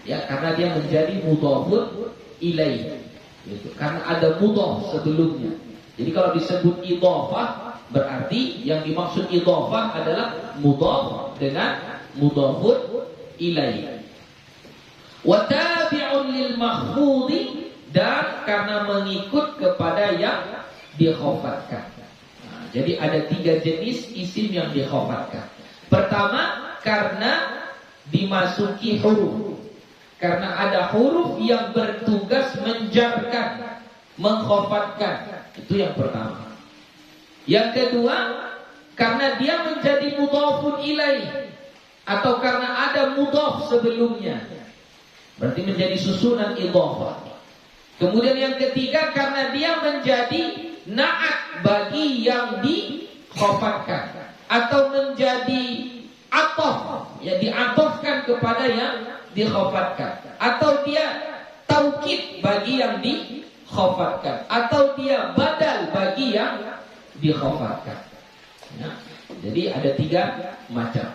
Ya, karena dia menjadi mudhafun ilaih. Gitu. Karena ada mudhaf sebelumnya. Jadi kalau disebut idhafah, berarti yang dimaksud idhafah adalah mudhaf dengan mudhafun ilaih. Wa tabi'un lil mahfudhi, dan karena mengikut kepada yang dikhafatkan. Nah, jadi ada 3 jenis isim yang dikhafatkan. Pertama, karena dimasuki huruf. Karena ada huruf yang bertugas menjarkan, mengkhafatkan. Itu yang pertama. Yang kedua, karena dia menjadi mudhafun ilaih, atau karena ada mudhaf sebelumnya. Berarti menjadi susunan idhafah. Kemudian yang ketiga, karena dia menjadi na'at bagi yang dikhafatkan, atau menjadi ataf, ya, diatofkan kepada yang dikhafatkan, atau dia taukid bagi yang dikhafatkan, atau dia badal bagi yang dikhafatkan. Ya. Jadi ada 3 macam.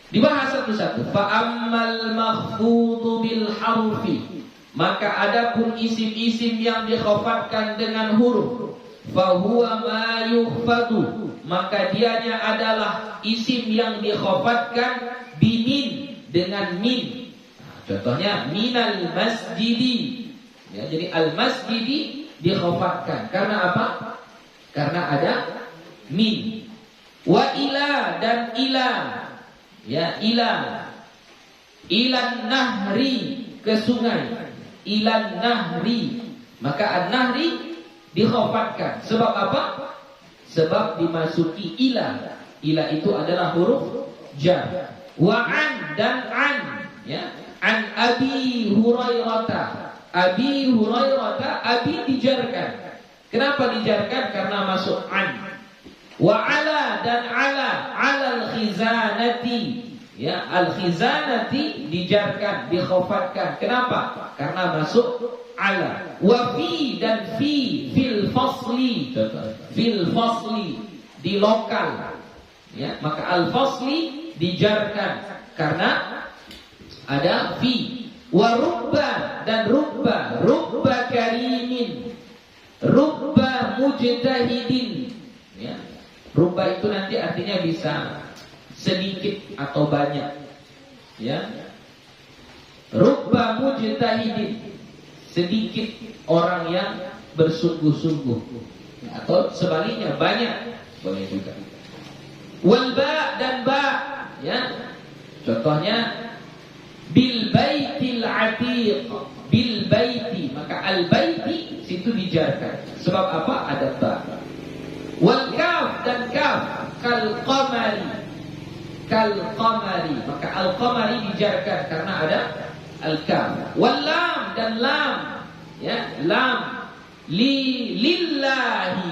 Dibahas satu-satu. Fa'ammal makhfudu bil harfi, maka adapun isim-isim yang dikhafatkan dengan huruf, fahuwa ma yukhfadu, maka dianya adalah isim yang dikhafatkan bimin, dengan min. Contohnya minal masjidi. Ya, jadi al masjidi dikhafatkan karena apa? Karena ada min. Wa ila, dan ila. Ya, ila. Ilan nahri, ke sungai. Ilan nahri, maka an-nahri dikhafatkan. Sebab apa? Sebab dimasuki ila. Ila itu adalah huruf jar. Wa an, dan an, ya, an Abi Hurairah. Abi Hurairah, abi dijarkan. Kenapa dijarkan? Karena masuk an. Wa ala, dan ala, alal khizanati, ya, al khizanati dijarkan, dikhafatkan. Kenapa? Karena masuk ala. Wa fi, dan fi, fil fasli, fil fasli, di lokal, ya, maka al fasli dijarkan karena ada fi. Wa rubba, dan rubba, rubba karimin, rubba mujtahidin, ya. Rubba itu nanti artinya bisa sedikit atau banyak, ya. Rubba mujtahidin, sedikit orang yang bersungguh-sungguh, atau sebaliknya banyak, boleh juga. Wal ba, dan ba, ya. Contohnya bil baitil atiq, bil baiti, maka al baiti situ dijarkan. Sebab apa? Ada ba. Wal kaf, dan kaf, kal qamari, kal qamari, maka al qamari dijarkan karena ada al kaf. Wal lam, dan lam, ya, lam, lillahi,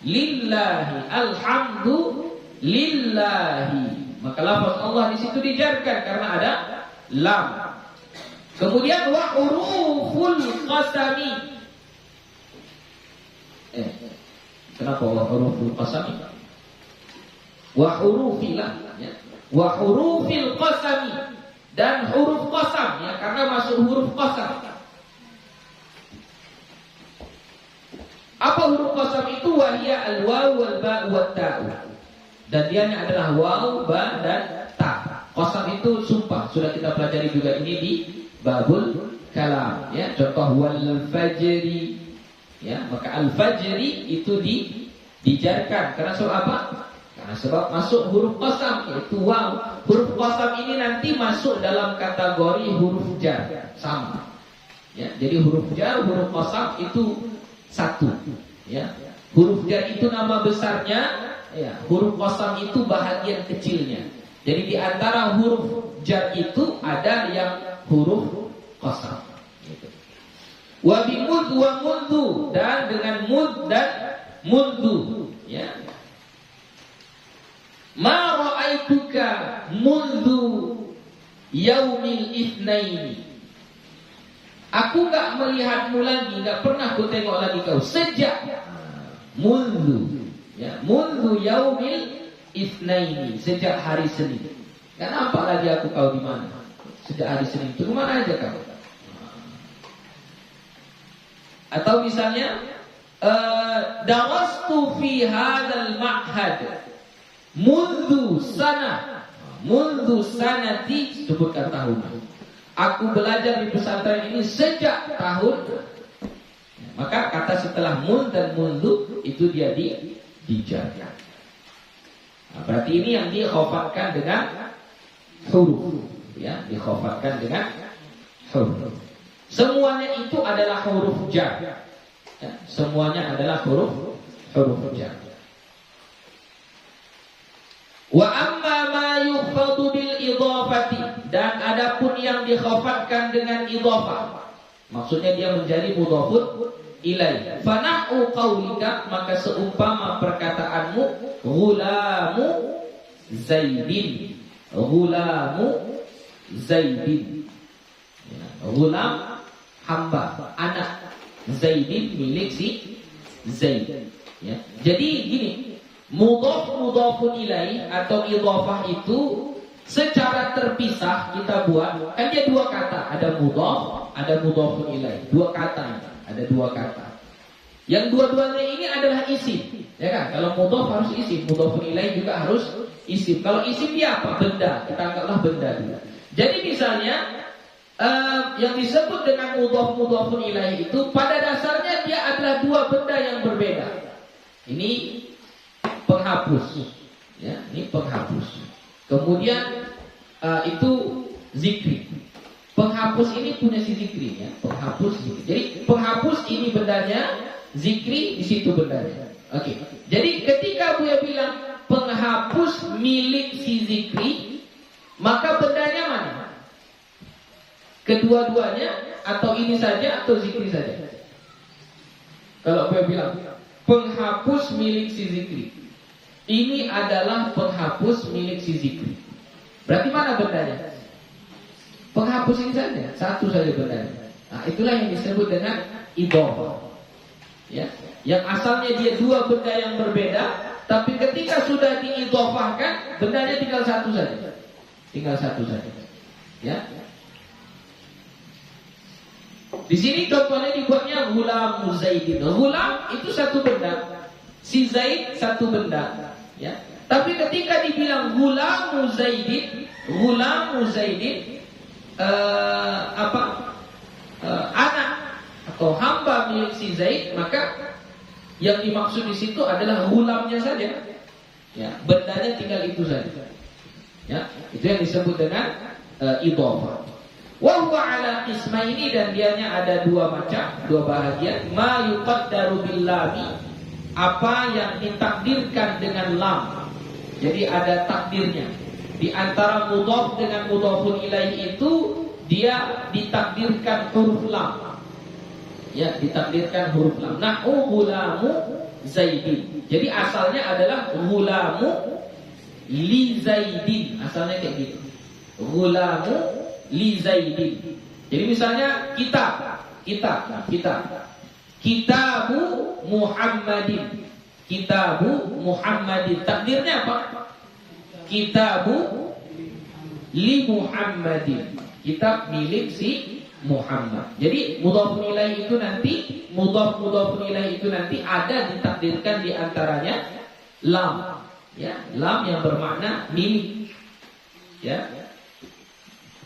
lillahi, alhamdu lillahi, maka lafaz Allah di situ dijarkan karena ada lam. Kemudian wa huruful qasami. Kenapa wa huruful qasami? Wa hurufilah, ya. Wa hurufil qasami, dan huruf qasam, ya, karena masuk huruf qasam. Apa huruf qasam itu? Wahia al-waw wal ba wa ta. Dan dianya adalah waw, ba, dan ta. Qasam itu sumpah. Sudah kita pelajari juga ini di babul kalam, ya. Contoh wal fajri, ya, maka al fajri itu dijarkan karena sebab apa? Karena sebab masuk huruf qasam, yaitu waw. Huruf qasam ini nanti masuk dalam kategori huruf jar, sama, ya. Jadi huruf jar, huruf qasam itu satu, ya. Huruf jar itu nama besarnya, ya. Huruf qasam itu bahagian kecilnya. Jadi di antara huruf jar itu ada yang huruf qasam. Wa bi mud wa mundu, dan dengan mud dan mundu, ya. Ma ra'aituka mundu yaumil itsnaini. Aku enggak melihatmu lagi, enggak pernah ku tengok lagi kau sejak mundu, ya, mundu yaumil itsnaini, sejak hari Senin. Enggak nampak lagi aku kau di mana. Sejak hari Senin itu mana aja kau? Atau misalnya darastu fi hadzal ma'had mundu sana, mundu sanati, sebutkan tahun. Aku belajar di pesantren ini sejak tahun. Maka kata setelah mun dan mundu itu dia dijarkan. Nah, berarti ini yang dikhafatkan dengan huruf, ya, dikhafatkan dengan huruf. Semuanya itu adalah huruf jar, ya, semuanya adalah huruf jar. Wa amma ma yukhfadu bil idhafati, dan adapun yang dikhafatkan dengan idhafah, maksudnya dia menjadi mudhafun ilaih. Fana'u qaulika, maka seumpama perkataanmu ghulamu zaidin, ghulamu zaidin, ya, ghulam hamba, anak, zaidin milik si Zaid. Ya. Jadi gini, mudhafun ilaih atau idhofah itu secara terpisah kita buat, kan dia dua kata, ada mudhaf, ada mudhafun ilaih, dua kata, ada dua kata. Yang dua-duanya ini adalah isim, ya kan? Kalau mudhaf harus isim, mudhafun ilaih juga harus isim. Kalau isim dia apa? Benda, kita anggaplah benda juga. Jadi misalnya yang disebut dengan mudhafun ilaih itu pada dasarnya dia adalah dua benda yang berbeda. Ini penghapus, ya, ini penghapus. Kemudian itu zikri. Penghapus ini punya si zikri, ya, penghapus zikri. Jadi penghapus ini bendanya, zikri di situ bendanya. Oke. Jadi ketika Buya bilang penghapus milik si zikri, maka bendanya mana? Kedua-duanya atau ini saja atau zikri saja? Kalau Buya bilang penghapus milik si zikri, ini adalah penghapus milik si zikri. Berarti mana bendanya? Penghapus ini saja, satu saja bendanya. Nah, itulah yang disebut dengan idhofah. Ya, yang asalnya dia dua benda yang berbeda, tapi ketika sudah diidhofahkan, bendanya tinggal satu saja. Tinggal satu saja. Ya. Di sini contohnya dibuatnya ghulam Zaidin. Ghulam itu satu benda, si Zaid satu benda, ya. Tapi ketika dibilang ghulam Zaidin, anak atau hamba milik si Zaid, maka yang dimaksud di situ adalah ghulamnya saja, ya. Bendanya tinggal itu saja, ya. Itu yang disebut dengan idhofah. Wa huwa ala qismaini, dan dianya ada dua macam, dua bahagian. Ma yuqaddaru bil lami, apa yang ditakdirkan dengan lam. Jadi ada takdirnya. Di antara mudhaf dengan mudhafun ilaih itu dia ditakdirkan huruf lam. Ya, ditakdirkan huruf lam. Nahu ghulamu Zaidin. Jadi asalnya adalah ghulamu li Zaidin. Asalnya kayak gitu. Ghulamu li Zaidin. Jadi misalnya Kitabu Muhammadin. Kitabu Muhammadin. Takdirnya apa? Kitabu li Muhammadin. Kitab milik si Muhammad. Jadi mudhafun ilaih itu nanti, mudhafun ilaih itu nanti ada ditakdirkan di antaranya lam. Ya, lam yang bermakna milik. Ya.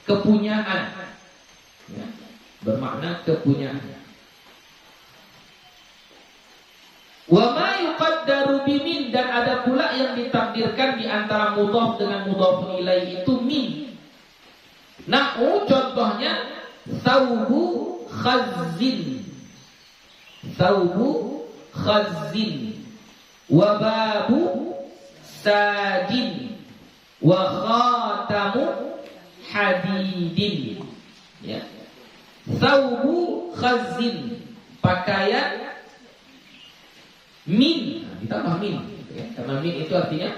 Kepunyaan, ya, bermakna kepunyaan. Wa ma yuqaddaru bimin, dan ada pula yang ditakdirkan di antara mudhaf dengan mudhafun ilaih itu min. Nahu contohnya thawbu khazzin, wa babu sajin, wa khatamu hadidin, ya. Thawbu khazzin, pakaian min, ditambah min, ya. Karena min itu artinya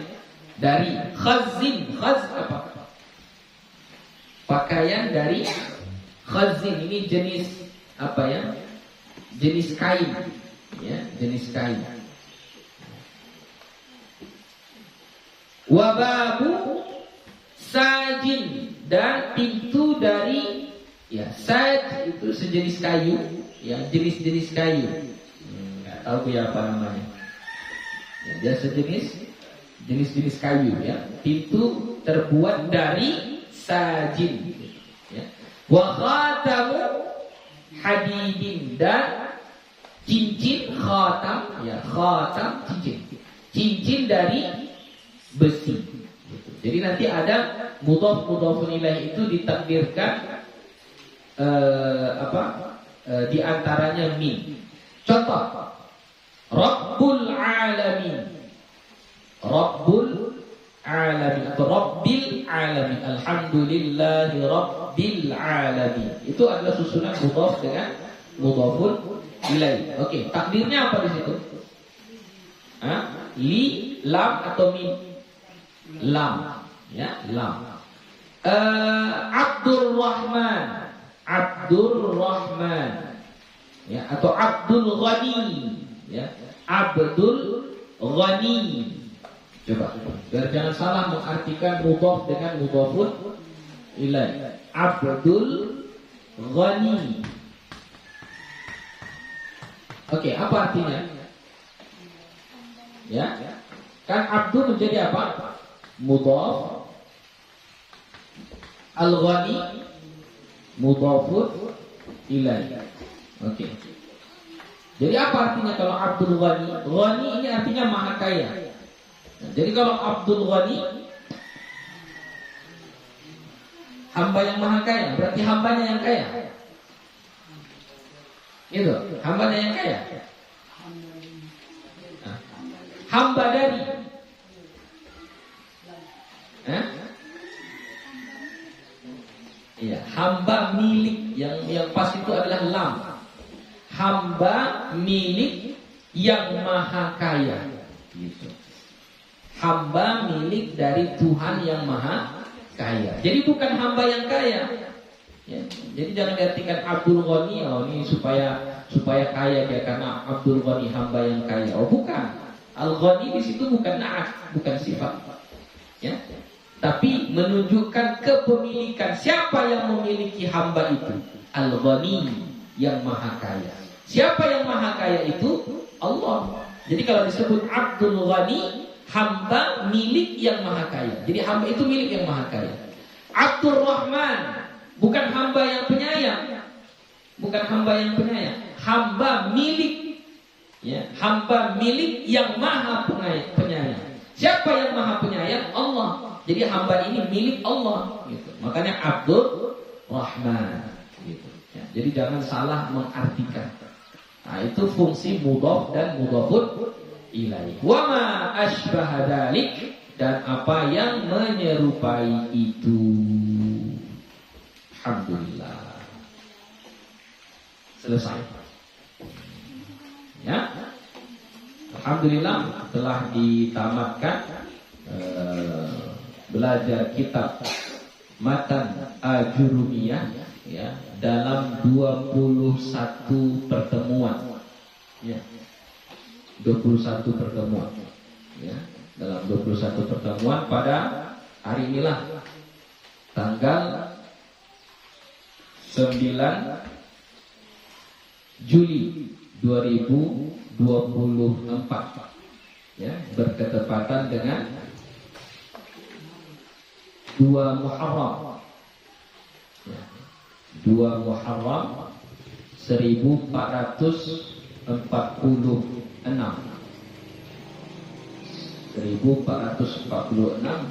dari. Khazzin, khazz apa? Pakaian dari. Khazzin ini jenis apa ya? Jenis kain, ya, jenis kain. Wababu sajin, dan pintu dari, ya, saj itu sejenis kayu, ya, jenis-jenis kayu. Nggak tahu ya apa namanya. Ya, dia jenis kayu, ya. Pintu terbuat dari sajin, ya. Wa khatamu hadidin, dan cincin khatam, ya, khatam cincin dari besi. Jadi nanti ada mudhafun ilaih itu ditakdirkan di antaranya min. Contoh, Rabbul alamin atau Rabbil alamin, alhamdulillahi Rabbil alamin. Itu adalah susunan mudhaf dengan mudhafun ilaih. Oke, takdirnya apa di situ? Li, lam atau min? Lam, ya, lam. Abdul Rahman, ya, atau Abdul Ghani, Ya. Abdul Ghani. Coba, biar jangan salah mengartikan mudhaf dengan mudhafun ilaih. Abdul Ghani. Oke, apa artinya? Ya, kan Abdul menjadi apa? Mudhaf. Al-Ghani mudhafun ilaih. Oke. Jadi apa artinya kalau Abdul Ghani? Ghani ini artinya maha kaya. Nah, jadi kalau Abdul Ghani, hamba yang maha kaya, berarti hambanya yang kaya. Itu, hambanya yang kaya. Nah, hamba dari. Iya, hamba milik yang pas itu adalah lam. Hamba milik yang maha kaya. Gitu. Hamba milik dari Tuhan yang maha kaya. Jadi bukan hamba yang kaya. Ya, jadi jangan diartikan Abdul Ghani, oh ini supaya kaya dia karena Abdul Ghani hamba yang kaya. Oh bukan. Al-Ghani di situ bukan na'at, bukan sifat. Ya. Tapi menunjukkan kepemilikan. Siapa yang memiliki hamba itu? Al-Ghani, yang maha kaya. Siapa yang maha kaya itu? Allah. Jadi kalau disebut Abdul Ghani, hamba milik yang maha kaya. Jadi hamba itu milik yang maha kaya. Abdul Rahman, bukan hamba yang penyayang. Bukan hamba yang penyayang. Hamba milik. Ya, hamba milik yang maha penyayang. Siapa yang maha penyayang? Allah. Jadi hamba ini milik Allah. Gitu. Makanya Abdul Rahman. Gitu. Ya, jadi jangan salah mengartikan. Nah, itu fungsi mudhaf dan mudhafun ilaih. Wa ma asbaha dzalik, dan apa yang menyerupai itu. Alhamdulillah. Selesai. Ya. Alhamdulillah telah ditamatkan belajar kitab Matan Ajurumiyah ya dalam 21 pertemuan. Ya. 21 pertemuan. Ya, dalam 21 pertemuan pada hari inilah tanggal 9 Juli 2024 ya, berketepatan dengan 2 Muharram ya, 2 Muharram 1446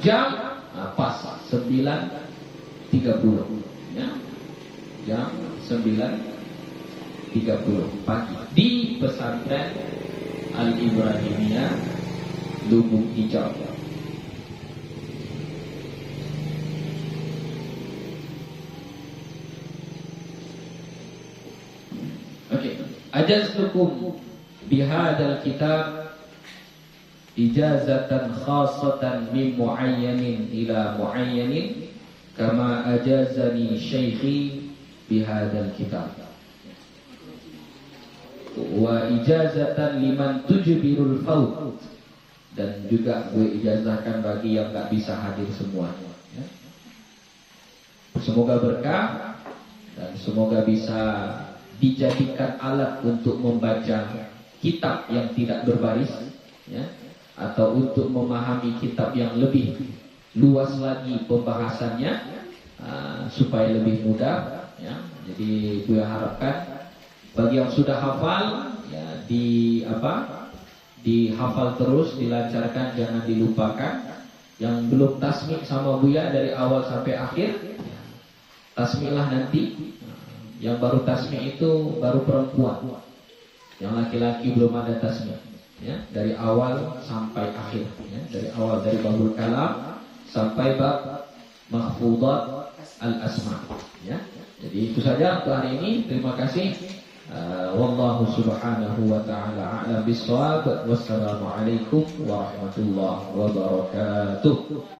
jam pas 9.30 ya, jam 9.30 pagi di pesantren Al-Ibrahimiyah Lubuk Hijau. Oke, ajaztukum bihadzal kitab ijazatan khassatan min muayyanin ila muayyanin kama ajazani syaikhi bihadzal kitab wa ijazatan liman tujbirul faut, dan juga gue ijazahkan bagi yang gak bisa hadir semuanya ya. Semoga berkah dan semoga bisa dijadikan alat untuk membaca kitab yang tidak berbaris ya, atau untuk memahami kitab yang lebih luas lagi pembahasannya supaya lebih mudah ya. Jadi gue harapkan bagi yang sudah hafal ya dihafal terus, dilancarkan, jangan dilupakan. Yang belum tasmik sama Buya dari awal sampai akhir ya, tasmiklah nanti. Yang baru tasmik itu baru perempuan, yang laki-laki belum ada tasmik ya, dari awal sampai akhir ya, dari awal dari babul kalam sampai bab mahfudat al-asma ya. Jadi itu saja untuk hari ini. Terima kasih. Wallahu subhanahu wa ta'ala a'lam bis-shawab. Wassalamualaikum warahmatullahi wabarakatuh.